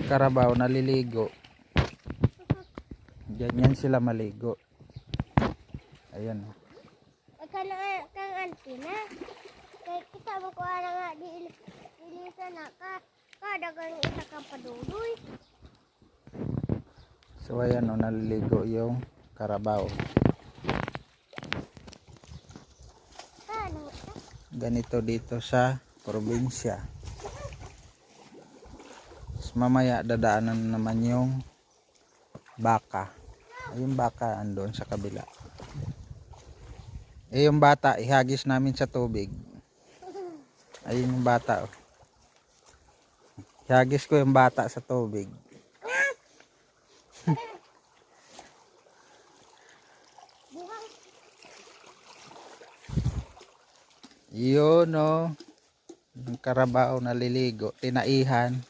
karabaw naliligo. Ganyan sila maligo. Ayan. Kang antina. Kay kita mo ko ana nga dilisan na ka. Kada kang isa ka padudoy. So ayan o, naliligo yung karabaw. Ganito dito sa probinsya. Mamaya dadaanan naman yung baka. Yung baka andun sa kabila. Yung bata ihagis namin sa tubig. Ayun yung bata. Oh. Ihagis ko yung bata sa tubig. Yun oh. Yung karabaw naliligo, tinaihan.